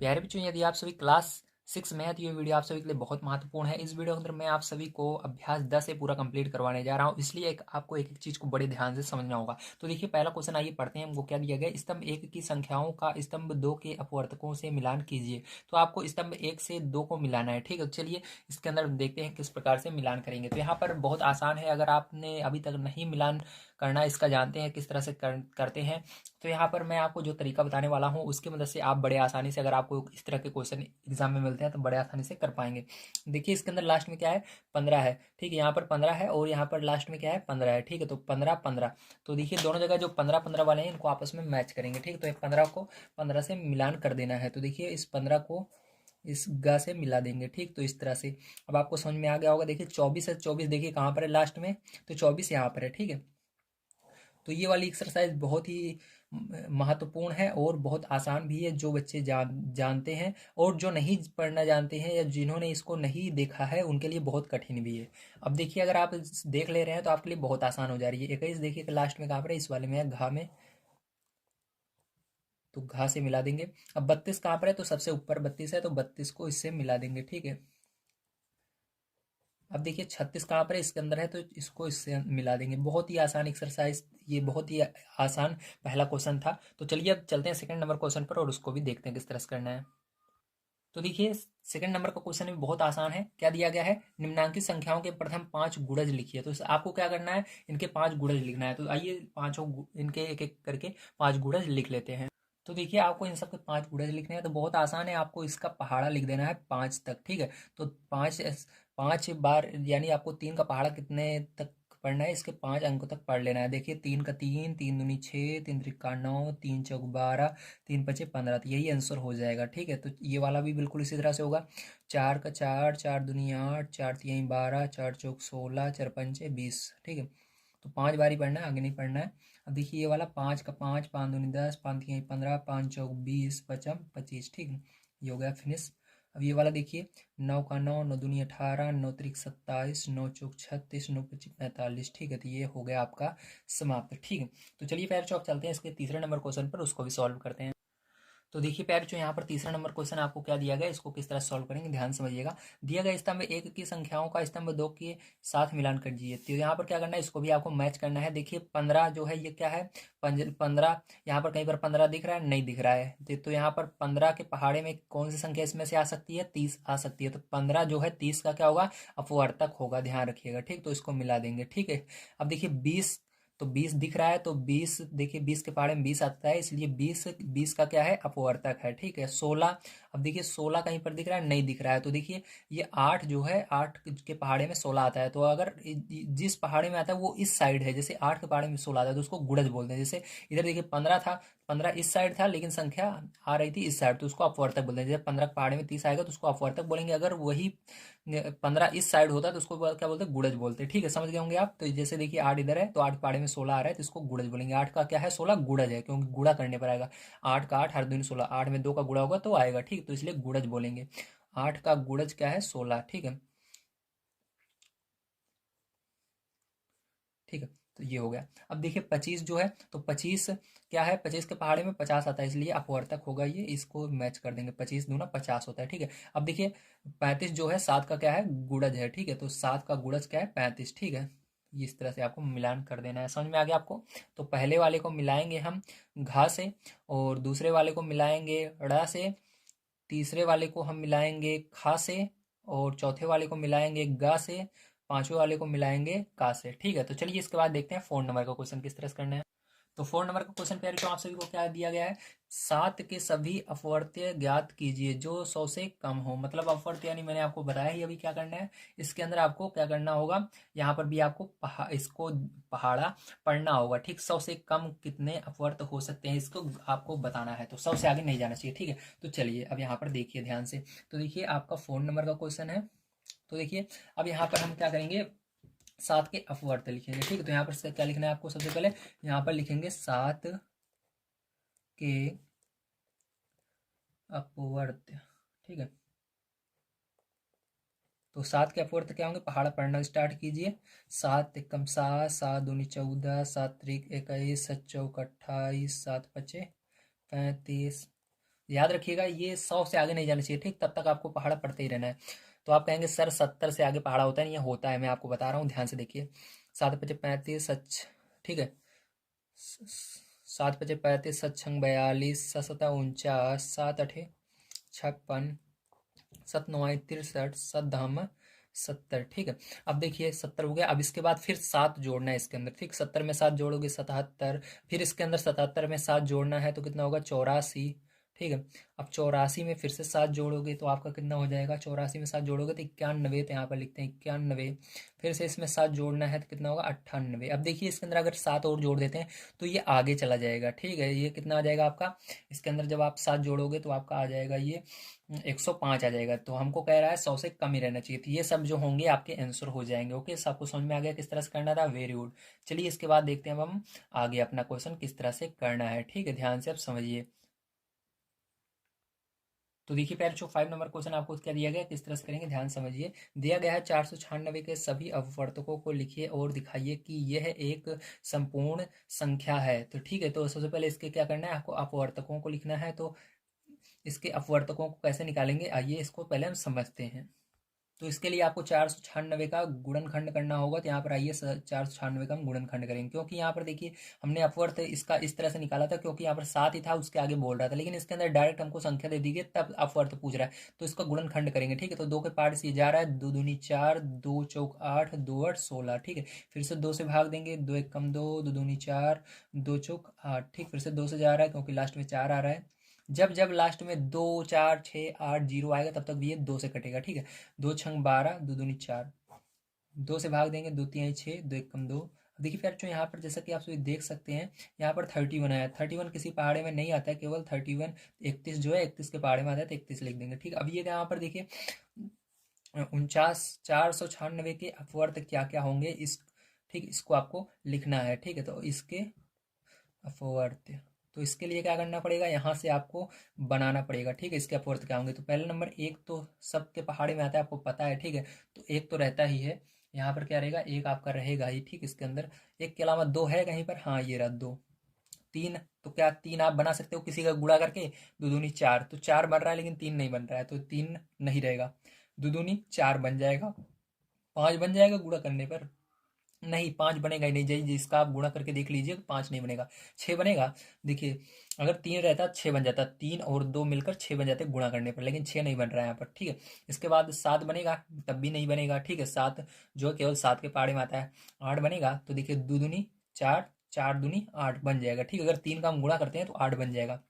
प्यारे बच्चों, यदि आप सभी क्लास 6 में हैं तो ये वीडियो आप सभी के लिए बहुत महत्वपूर्ण है। इस वीडियो के अंदर मैं आप सभी को अभ्यास 10 से पूरा कंप्लीट करवाने जा रहा हूँ, इसलिए आपको एक एक चीज को बड़े ध्यान से समझना होगा। तो देखिए, पहला क्वेश्चन आइए पढ़ते हैं। हमको क्या दिया गया, स्तंभ 1 की संख्याओं का स्तंभ 2 के अपवर्तकों से मिलान कीजिए। तो आपको स्तंभ 1 से 2 को मिलाना है। ठीक है, तो चलिए इसके अंदर देखते हैं किस प्रकार से मिलान करेंगे। तो यहाँ पर बहुत आसान है, अगर आपने अभी तक नहीं मिलान करना इसका जानते हैं किस तरह से करते हैं, तो यहाँ पर मैं आपको जो तरीका बताने वाला हूँ उसकी मदद से आप बड़े आसानी से, अगर आपको इस तरह के क्वेश्चन एग्जाम में मिलते हैं तो बड़े आसानी से कर पाएंगे। देखिए, इसके अंदर लास्ट में क्या है, 15 है। ठीक है, यहाँ पर 15 है और यहाँ पर लास्ट में क्या है, 15 है। ठीक है, तो 15 15। तो देखिए, दोनों जगह जो 15 15 वाले हैं इनको आपस में मैच करेंगे। ठीक है, तो 15 को 15 से मिलान कर देना है। तो देखिए, इस 15 को इस गा से मिला देंगे। ठीक, तो इस तरह से अब आपको समझ में आ गया होगा। देखिए 24 है, 24 देखिए कहाँ पर है, लास्ट में, तो 24 यहाँ पर है। ठीक है, तो ये वाली एक्सरसाइज बहुत ही महत्वपूर्ण है और बहुत आसान भी है। जो बच्चे जानते हैं और जो नहीं पढ़ना जानते हैं या जिन्होंने इसको नहीं देखा है उनके लिए बहुत कठिन भी है। अब देखिए, अगर आप देख ले रहे हैं तो आपके लिए बहुत आसान हो जा रही है। 21 देखिए लास्ट में कहाँ पर है, इस वाले में है, घा में, तो घा से मिला देंगे। अब 32 कहाँ पर है, तो सबसे ऊपर 32 है, तो 32 को इससे मिला देंगे। ठीक है, अब देखिए 36 कहाँ पर है, इसके अंदर है, तो इसको इससे मिला देंगे। बहुत ही आसान एक्सरसाइज, ये बहुत ही आसान पहला क्वेश्चन था। तो चलिए अब चलते हैं सेकंड नंबर क्वेश्चन पर और उसको भी देखते हैं किस तरह से करना है। तो देखिए, सेकंड नंबर का क्वेश्चन भी बहुत आसान है। क्या दिया गया है, निम्नांकित संख्याओं के प्रथम 5 गुणज लिखिए। तो आपको क्या करना है, इनके 5 गुणज लिखना है। तो आइए पांचों इनके एक एक करके 5 गुणज लिख लेते हैं। तो देखिए, आपको इन सबके 5 गुणज लिखने हैं तो बहुत आसान है। आपको इसका पहाड़ा लिख देना है 5 तक। ठीक है, तो 5 बार यानी आपको 3 का पहाड़ा कितने तक पढ़ना है, इसके 5 अंकों तक पढ़ लेना है। देखिए, 3 का 3, 3 दूनी 6, 3 त्रिका 9, 3 चौक 12, 3 पचे 15, तो यही आंसर हो जाएगा। ठीक है, तो ये वाला भी बिल्कुल इसी तरह से होगा। 4 का 4, 4 दूनी 8, 4 तिहाई 12, 4 चौक 16, 4 पंचे 20। ठीक है, तो 5 बार ही पढ़ना है, आगे नहीं पढ़ना है। अब देखिए, ये वाला 5 का 5, 5 दूनी 10, 5 तिहाई 15, 5 चौक 20, पचम 25। ठीक है, ये हो गया फिनिश। अब ये वाला देखिए, 9 का 9, 9 दूनी 18, 9 त्रिक 27, 9 चौक 36, 9 पच्चीस 45। ठीक है, तो ये हो गया आपका समाप्त। ठीक है, तो चलिए पैर चौक चलते हैं इसके तीसरे नंबर क्वेश्चन पर, उसको भी सॉल्व करते हैं। तो देखिए प्यारे बच्चों, यहाँ पर तीसरा नंबर क्वेश्चन आपको क्या दिया गया, इसको किस तरह सॉल्व करेंगे ध्यान समझिएगा। दिया गया स्तंभ 1 की संख्याओं का स्तंभ 2 के साथ मिलान कर दीजिए। तो यहाँ पर क्या करना है, इसको भी आपको मैच करना है। देखिए 15 जो है ये क्या है, 15। यहाँ पर कहीं पर 15 दिख रहा है, नहीं दिख रहा है। तो यहाँ पर 15 के पहाड़े में कौन सी संख्या इसमें से आ सकती है, 30 आ सकती है। तो 15 जो है 30 का क्या होगा, अपवर्तक होगा, ध्यान रखिएगा। ठीक, तो इसको मिला देंगे। ठीक है, अब देखिए 20, तो 20 दिख रहा है, तो 20 देखिए 20 के पहाड़े में 20 आता है, इसलिए 20 20 का क्या है, अपवर्तक है। ठीक है, 16, अब देखिए 16 कहीं पर दिख रहा है, नहीं दिख रहा है। तो देखिए ये 8 जो है, 8 के पहाड़े में 16 आता है। तो अगर जिस पहाड़े में आता है वो इस साइड है, जैसे 8 के पहाड़े में 16 आता है तो उसको गुणज बोलते हैं। जैसे इधर देखिए 15 था, 15 इस साइड था लेकिन संख्या आ रही थी इस साइड, तो उसको अपवर्तक बोलते हैं। जैसे 15 के पहाड़े में 30 आएगा तो उसको अपवर्तक बोलेंगे। अगर वही 15 इस साइड होता है तो उसको क्या बोलते हैं, गुणज बोलते हैं। ठीक है, समझ गए होंगे आप। तो जैसे देखिए 8 इधर है, तो 8 पाड़े में 16 आ रहा है, तो इसको गुणज बोलेंगे। 8 का क्या है, 16 गुणज है, क्योंकि गुणा करने पर आएगा। 8 का 8 हर दूनी 16, 8 में 2 का गुणा होगा तो आएगा। ठीक, तो इसलिए गुणज बोलेंगे। 8 का गुणज क्या है, 16। ठीक है, ठीक है, तो ये हो गया। अब देखिए 25 जो है, तो 25 क्या है, 25 के पहाड़े में 50 आता है, इसलिए अपवर्तक होगा ये, इसको मैच कर देंगे। 25 दूना 50 होता है। ठीक है, अब देखिए 35 जो है, 7 का क्या है, गुणज है। ठीक है, तो 7 का गुणज क्या है, 35। ठीक है, ये इस तरह से आपको मिलान कर देना है। समझ में आ गया आपको। तो पहले वाले को मिलाएंगे हम घा से, और दूसरे वाले को मिलाएंगे ड़ा से, तीसरे वाले को हम मिलाएंगे खा से, और चौथे वाले को मिलाएंगे गा से, पांचवें वाले को मिलाएंगे का से। ठीक है, तो चलिए इसके बाद देखते हैं 4 नंबर का क्वेश्चन किस तरह से करना है। तो 4 नंबर का क्वेश्चन प्यारे, तो आप सभी को क्या दिया गया है, 7 के सभी अपवर्त्य ज्ञात कीजिए जो 100 से कम हो। मतलब अपवर्त्य यानी मैंने आपको बताया ही अभी क्या करना है। इसके अंदर आपको क्या करना होगा, यहाँ पर भी आपको इसको पहाड़ा पढ़ना होगा। ठीक, 100 से कम कितने अपवर्त हो सकते हैं, इसको आपको बताना है। तो 100 से आगे नहीं जाना चाहिए। ठीक है, तो चलिए अब यहाँ पर देखिए ध्यान से। तो देखिए आपका 4 नंबर का क्वेश्चन है। तो देखिए अब यहाँ पर हम क्या करेंगे, 7 के अपवर्त लिखेंगे। ठीक है, तो यहाँ पर क्या लिखना है आपको, सबसे पहले यहाँ पर लिखेंगे 7 के अपवर्त। ठीक है, तो 7 के अपवर्त क्या होंगे, पहाड़ा पढ़ना स्टार्ट कीजिए। 7 एकम 7, 7 दूनी 14, 7 त्रिक 21, 7 चौक 28, 7 पचे 35। याद रखिएगा ये 100 से आगे नहीं जाना चाहिए, ठीक, तब तक आपको पहाड़ा पढ़ते ही रहना है। तो आप कहेंगे सर 70 से आगे पहाड़ा होता है नहीं, ये होता है, मैं आपको बता रहा हूँ, ध्यान से देखिए। 7 × 5 = 35 सच, ठीक है, 7 × 5 = 35 सत्छंग 42 7 × 7 = 49 7 × 8 = 56 7 × 9 = 63 7 × 10 = 70, ठीक है। अब देखिए 70 हो गया, अब इसके बाद फिर 7 जोड़ना है इसके अंदर, ठीक, 70 में 7 जोड़ोगे 77, फिर इसके अंदर 77 में 7 जोड़ना है तो कितना होगा 84, ठीक है। अब 84 में फिर से 7 जोड़ोगे तो आपका कितना हो जाएगा, 84 में 7 जोड़ोगे तो 91, तो यहाँ पर लिखते हैं 91, फिर से इसमें 7 जोड़ना है तो कितना होगा 98। अब देखिए इसके अंदर अगर 7 और जोड़ देते हैं तो ये आगे चला जाएगा, ठीक है, ये कितना आ जाएगा आपका, इसके अंदर जब आप 7 जोड़ोगे तो आपका आ जाएगा ये 105 आ जाएगा। तो हमको कह रहा है 100 से कम ही रहना चाहिए, तो ये सब जो होंगे आपके आंसर हो जाएंगे। ओके, सबको समझ में आ गया किस तरह से करना था, वेरी गुड। चलिए इसके बाद देखते हैं अब हम आगे अपना क्वेश्चन किस तरह से करना है, ठीक है, ध्यान से अब समझिए। तो देखिए पहले जो 5 नंबर क्वेश्चन आपको क्या दिया गया, किस तरह से करेंगे, ध्यान समझिए। दिया गया है 496 के सभी अपवर्तकों को लिखिए और दिखाइए कि यह एक संपूर्ण संख्या है। तो ठीक है, तो सबसे पहले इसके क्या करना है, आपको अपवर्तकों को लिखना है। तो इसके अपवर्तकों को कैसे निकालेंगे, आइए इसको पहले हम समझते हैं। तो इसके लिए आपको 496 का गुणनखंड करना होगा। तो यहाँ पर आइए 496 का हम गुणनखंड करेंगे, क्योंकि यहाँ पर देखिए हमने अपवर्त इसका इस तरह से निकाला था, क्योंकि यहाँ पर 7 ही था, उसके आगे बोल रहा था, लेकिन इसके अंदर डायरेक्ट हमको संख्या दे दी गई तब अपवर्त पूछ रहा है, तो इसका गुणनखंड करेंगे, ठीक है। तो 2 के पार्ट से ये जा रहा है, 2 दूनी 4 2 चौक 8 2 8 16, ठीक है। फिर से 2 से भाग देंगे, 2 1 कम 2 2 दूनी 4 2 चौक 8, ठीक, फिर से 2 से जा रहा है क्योंकि लास्ट में 4 आ रहा है। जब जब लास्ट में 2 4 6 8 0 आएगा तब तक भी ये 2 से कटेगा, ठीक है। 2 छंग 12 2 दूनी 4, 2 से भाग देंगे, 2 तिहाई 6 2 एक कम 2। देखिए फिर जो यहाँ पर जैसा कि आप सभी देख सकते हैं, यहाँ पर 31 आया, 31 किसी पहाड़े में नहीं आता है, केवल 31 31 जो है 31 के पहाड़े में आता है, तो 31 लिख देंगे, ठीक। अब ये यहाँ पर देखिए 496 के अपवर्त क्या क्या होंगे, इस, ठीक, इसको आपको लिखना है, ठीक है। तो इसके अपवर्त, तो इसके लिए क्या करना पड़ेगा, यहाँ से आपको बनाना पड़ेगा, ठीक है। इसके अपवर्त क्या होंगे, तो पहले नंबर एक तो सबके पहाड़ी में आता है, आपको पता है, ठीक है। तो एक तो रहता ही है, यहाँ पर क्या रहेगा, एक आपका रहेगा ही, ठीक। इसके अंदर एक के अलावा 2 है कहीं पर, हाँ ये रहा 2। 3, तो क्या 3 आप बना सकते हो किसी का गुणा करके, 2 दूनी 4, तो 4 बन रहा है लेकिन 3 नहीं बन रहा है, तो 3 नहीं रहेगा। 2 दूनी 4 बन जाएगा, 5 बन जाएगा गुणा करने पर, नहीं 5 बनेगा ही नहीं, जी जिसका आप गुणा करके देख लीजिए 5 नहीं बनेगा। 6 बनेगा, देखिए अगर 3 रहता 6 बन जाता, 3 और 2 मिलकर 6 बन जाते गुणा करने पर, लेकिन 6 नहीं बन रहा है यहाँ पर, ठीक है। इसके बाद 7 बनेगा, तब भी नहीं बनेगा, ठीक है। 7 जो है केवल 7 के पहाड़े में आता है। 8 बनेगा, तो देखिए 2 दूनी 4 4 दूनी 8 बन जाएगा, ठीक। अगर 3 का हम गुणा करते हैं तो 8 बन जाएगा।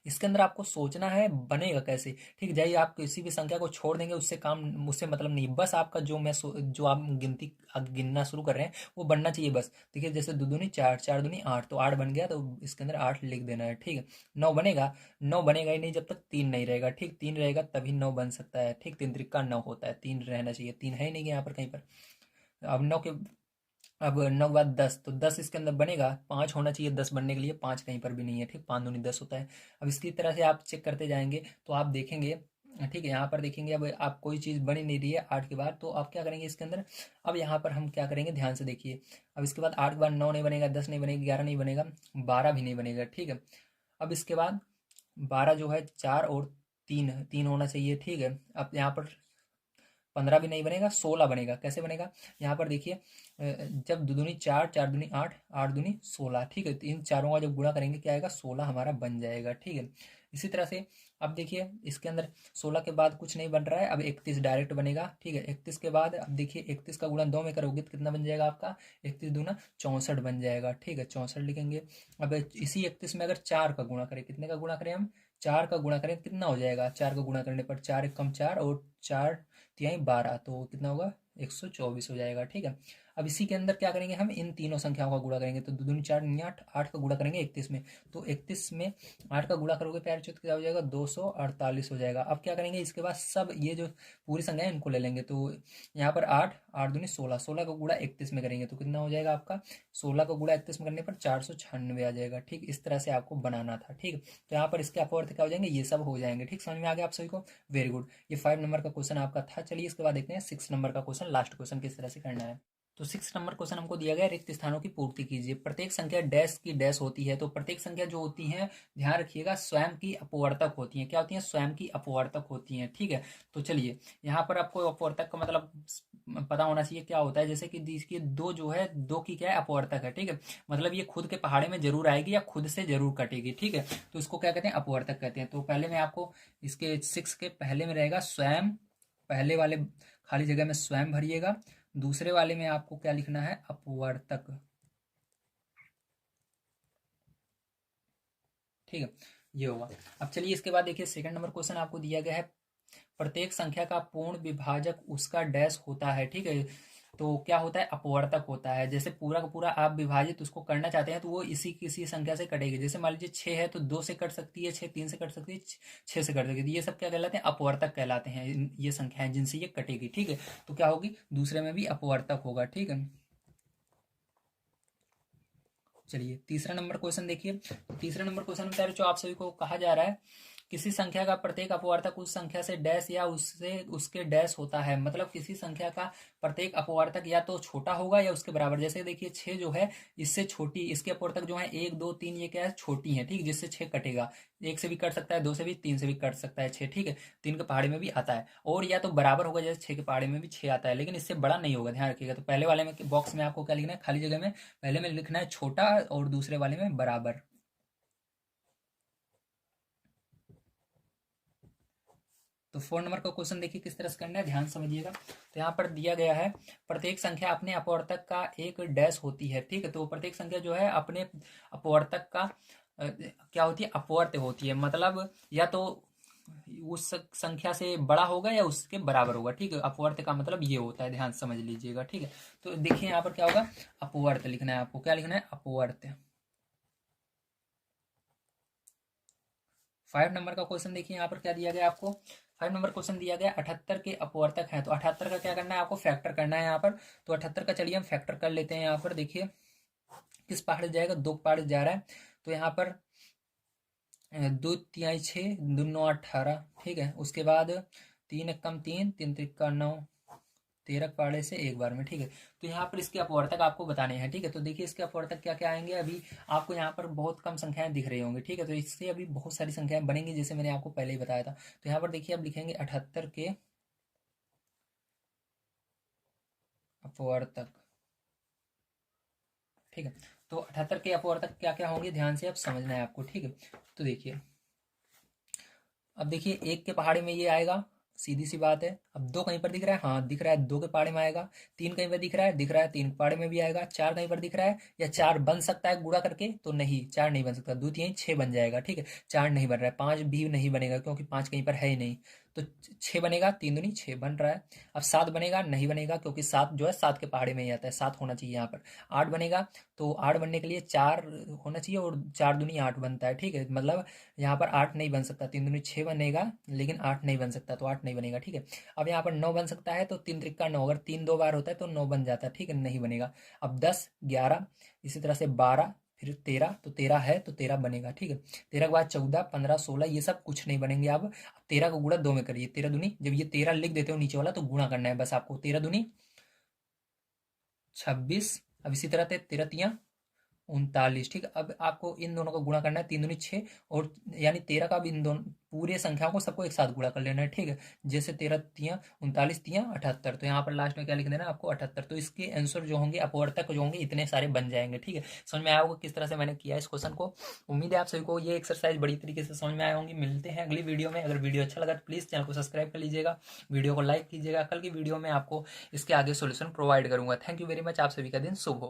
इसके अंदर आपको सोचना है बनेगा कैसे, ठीक। जाइए आप किसी भी संख्या को छोड़ देंगे, उससे काम, उससे मतलब नहीं, बस आपका जो जो आप गिनती गिनना शुरू कर रहे हैं वो बनना चाहिए बस। देखिए जैसे 2 दूनी 4 4 दूनी 8, तो 8 बन गया, तो इसके अंदर 8 लिख देना है, ठीक है। 9 बनेगा, 9 बनेगा ही नहीं जब तक 3 नहीं रहेगा, ठीक। 3 रहेगा तभी 9 बन सकता है, ठीक। 3 त्रिका 9 होता है, 3 रहना चाहिए, 3 है ही नहीं यहाँ पर कहीं पर। अब 9 के, अब 9 के बाद 10, तो 10 इसके अंदर बनेगा, 5 होना चाहिए 10 बनने के लिए, 5 कहीं पर भी नहीं है, ठीक। 5 दूनी 10 होता है। अब इसकी तरह से आप चेक करते जाएंगे तो आप देखेंगे, ठीक है, यहाँ पर देखेंगे अब आप कोई चीज़ बन ही नहीं रही है 8 के बाद, तो आप क्या करेंगे इसके अंदर, अब यहाँ पर हम क्या करेंगे ध्यान से देखिए। अब इसके बाद 8 के बाद 9 नहीं बनेगा, 10 नहीं बनेगा, 11 नहीं बनेगा, 12 भी नहीं बनेगा, ठीक है। अब इसके बाद 12 जो है 4 और 3 3 होना चाहिए, ठीक है। अब यहाँ पर 15 भी नहीं बनेगा, 16 बनेगा, कैसे बनेगा, यहाँ पर देखिए जब 2 दूनी 4 4 दूनी 8 8 दूनी 16, ठीक है। तो इन चारों का जब गुणा करेंगे क्या आएगा, 16 हमारा बन जाएगा, ठीक है। इसी तरह से अब देखिए इसके अंदर 16 के बाद कुछ नहीं बन रहा है, अब 31 डायरेक्ट बनेगा, ठीक है। 31 के बाद अब देखिए 31 का गुणा 2 में करोगे तो कितना बन जाएगा आपका, 31 दूना 64 बन जाएगा, ठीक है, 64 लिखेंगे। अब इसी 31 में अगर 4 का गुणा करें, कितने का गुणा करें हम, 4 का गुणा करें कितना हो जाएगा, 4 का गुणा करने पर 4 एक कम 4 और 4 तिहाई 12, तो कितना होगा 124 हो जाएगा, ठीक है। अब इसी के अंदर क्या करेंगे हम, इन तीनों संख्याओं का गुणा करेंगे, तो 2 दूनी 4 दूनी 8, 8 का गुणा करेंगे 31 में, तो 31 में 8 का गुणा करोगे प्यारे चौथ क्या हो जाएगा, 248 हो जाएगा। अब क्या करेंगे इसके बाद सब ये जो पूरी संख्या है इनको ले लेंगे, तो यहाँ पर 8 8 दूनी 16, 16 का गुणा 31 में करेंगे तो कितना हो जाएगा आपका, 16 का गुणा 31 में करने पर 496 आ जाएगा, ठीक। इस तरह से आपको बनाना था, ठीक। तो यहाँ पर इसके अपवर्त क्या हो जाएंगे, ये सब हो जाएंगे, ठीक। समझ में आ गया आप सभी को, वेरी गुड। ये 5 नंबर का क्वेश्चन आपका था। चलिए इसके बाद देखते हैं 6 नंबर का क्वेश्चन, लास्ट क्वेश्चन किस तरह से करना है। तो 6 नंबर क्वेश्चन हमको दिया गया, रिक्त स्थानों की पूर्ति कीजिए। प्रत्येक संख्या डैश की डैश होती है। तो प्रत्येक संख्या जो होती है, ध्यान रखिएगा, स्वयं की अपवर्तक होती है। क्या होती है? स्वयं की अपवर्तक होती है। ठीक है, तो चलिए यहाँ पर आपको अपवर्तक का मतलब पता होना चाहिए क्या होता है। जैसे कि इसकी दो जो है, दो की क्या है? अपवर्तक है। ठीक है, मतलब ये खुद के पहाड़े में जरूर आएगी या खुद से जरूर कटेगी। ठीक है, तो इसको क्या कहते हैं? अपवर्तक कहते हैं। तो पहले में आपको इसके 6 के पहले में रहेगा स्वयं, पहले वाले खाली जगह में स्वयं भरिएगा। दूसरे वाले में आपको क्या लिखना है? अपवर्तक। ठीक है, ये होगा। अब चलिए इसके बाद देखिए, सेकंड नंबर क्वेश्चन आपको दिया गया है, प्रत्येक संख्या का पूर्ण विभाजक उसका डैश होता है। ठीक है, तो क्या होता है? अपवर्तक होता है। जैसे पूरा का पूरा आप विभाजित उसको करना चाहते हैं तो वो इसी किसी संख्या से कटेगी। जैसे मान लीजिए 6 है तो 2 से कट सकती है, 6 3 से कट सकती है, 6 से कट सकती है। ये सब क्या कहलाते हैं? अपवर्तक कहलाते हैं। ये संख्याएं जिनसे ये कटेगी। ठीक है, तो क्या होगी? दूसरे में भी अपवर्तक होगा। ठीक है, चलिए तीसरा नंबर क्वेश्चन देखिए। तो तीसरा नंबर क्वेश्चन में जो आप सभी को कहा जा रहा है, किसी संख्या का प्रत्येक अपवर्तक उस संख्या से डैश या उससे उसके डैश होता है। मतलब किसी संख्या का प्रत्येक अपवर्तक या तो छोटा होगा या उसके बराबर। जैसे देखिए 6 जो है, इससे छोटी, इसके अपवर्तक जो है 1 2 3, ये क्या है? छोटी है। ठीक, जिससे 6 कटेगा। 1 से भी कट सकता है, 2 से भी, 3 से भी कट सकता है 6। ठीक है, 3 के पहाड़े में भी आता है। और या तो बराबर होगा, जैसे 6 के पहाड़े में भी 6 आता है, लेकिन इससे बड़ा नहीं होगा। ध्यान रखिएगा। तो पहले वाले में बॉक्स में आपको क्या लिखना है? खाली जगह में पहले में लिखना है छोटा और दूसरे वाले में बराबर। तो 4 नंबर का क्वेश्चन देखिए किस तरह से करना है, ध्यान समझिएगा। तो यहाँ पर दिया गया है, प्रत्येक संख्या अपने अपवर्तक का एक डैश होती है। ठीक है, तो प्रत्येक संख्या जो है अपने अपवर्तक का क्या होती है? अपवर्त्य होती है। मतलब या तो उस संख्या से बड़ा होगा या उसके बराबर होगा। ठीक है, अपवर्त्य का मतलब ये होता है, ध्यान समझ लीजिएगा। ठीक है, तो देखिए यहाँ पर क्या होगा? अपवर्त्य लिखना है आपको। क्या लिखना है? अपवर्त्य। 5 नंबर का क्वेश्चन देखिए, यहाँ पर क्या दिया गया आपको? 5 नंबर क्वेश्चन दिया गया, 78 के अपवर्तक हैं। तो 78 का क्या करना है आपको? फैक्टर करना है यहाँ पर। तो 78 का चलिए हम फैक्टर कर लेते हैं। यहाँ पर देखिए किस पहाड़ से जाएगा? 2 पहाड़ से जा रहा है। तो यहाँ पर 2 तिहाई 6, 2 9 18। ठीक है, उसके बाद 3 एक कम 3, 3 तिक्का 9, 13 पाड़े से एक बार में। ठीक है, तो यहाँ पर इसके अपवर्तक आपको बताने हैं। ठीक है, तो देखिए इसके अपवर्तक क्या क्या आएंगे। अभी आपको यहाँ पर बहुत कम संख्याएं दिख रही होंगी। ठीक है, तो इससे अभी बहुत सारी संख्याएं बनेंगी, जैसे मैंने आपको पहले ही बताया था। तो यहाँ पर देखिए अब लिखेंगे 78 के अपवर्तक। ठीक है, तो 78 के अपवर्तक क्या क्या होंगे, ध्यान से अब समझना है आपको। ठीक है, तो देखिए अब देखिए 1 के पहाड़े में ये आएगा, सीधी सी बात है। अब 2 कहीं पर दिख रहा है, हाँ दिख रहा है, 2 के पहाड़े में आएगा। 3 कहीं पर दिख रहा है, दिख रहा है, 3 के पहाड़े में भी आएगा। 4 कहीं पर दिख रहा है, या 4 बन सकता है गुणा करके? तो नहीं, 4 नहीं बन सकता। 2 3 6 बन जाएगा। ठीक है, 4 नहीं बन रहा है। 5 भी नहीं बनेगा, क्योंकि 5 कहीं पर है ही नहीं। तो 6 बनेगा, 3 दूनी 6 बन रहा है। अब 7 बनेगा, नहीं बनेगा, क्योंकि 7 जो है 7 के पहाड़े में ही आता है, 7 होना चाहिए यहाँ पर। 8 बनेगा, तो 8 बनने के लिए 4 होना चाहिए, और 4 दूनी 8 बनता है। ठीक है, मतलब यहाँ पर 8 नहीं बन सकता। 3 दूनी 6 बनेगा, लेकिन 8 नहीं बन सकता, तो 8 नहीं बनेगा। ठीक है, अब यहाँ पर 9 बन सकता है, तो 3 त्रिक्का 9, अगर 3 2 बार होता है तो 9 बन जाता है। ठीक है, नहीं बनेगा। अब 10 11, इसी तरह से 12, फिर 13, तो 13 है तो 13 बनेगा। ठीक है, 13 के बाद 14 15 16, ये सब कुछ नहीं बनेंगे। अब 13 का गुणा 2 में करिए। 13 दूनी, जब ये 13 लिख देते हो नीचे वाला, तो गुणा करना है बस आपको। 13 दूनी 26। अब इसी तरह से 13 तियाँ 39। ठीक है, अब आपको इन दोनों का गुणा करना है। 3 दूनी 6, और यानी 13 का भी इन दोनों पूरे संख्याओं को सबको एक साथ गुणा कर लेना है। ठीक है, जैसे 13 तियाँ 39 तियाँ 78, तो यहाँ पर लास्ट में क्या लिख देना है आपको? 78। तो इसके आंसर जो होंगे, अपवर्तक जो होंगे, इतने सारे बन जाएंगे। ठीक है, समझ में आया होगा किस तरह से मैंने किया इस क्वेश्चन को। उम्मीद है आप सभी को ये एक्सरसाइज बड़ी तरीके से समझ में आए होंगी। मिलते हैं अगली वीडियो में। अगर वीडियो अच्छा लगा तो प्लीज़ चैनल को सब्सक्राइब कर लीजिएगा, वीडियो को लाइक कीजिएगा। कल की वीडियो में आपको इसके आगे सोल्यूशन प्रोवाइड करूंगा। थैंक यू वेरी मच, आप सभी का दिन शुभ हो।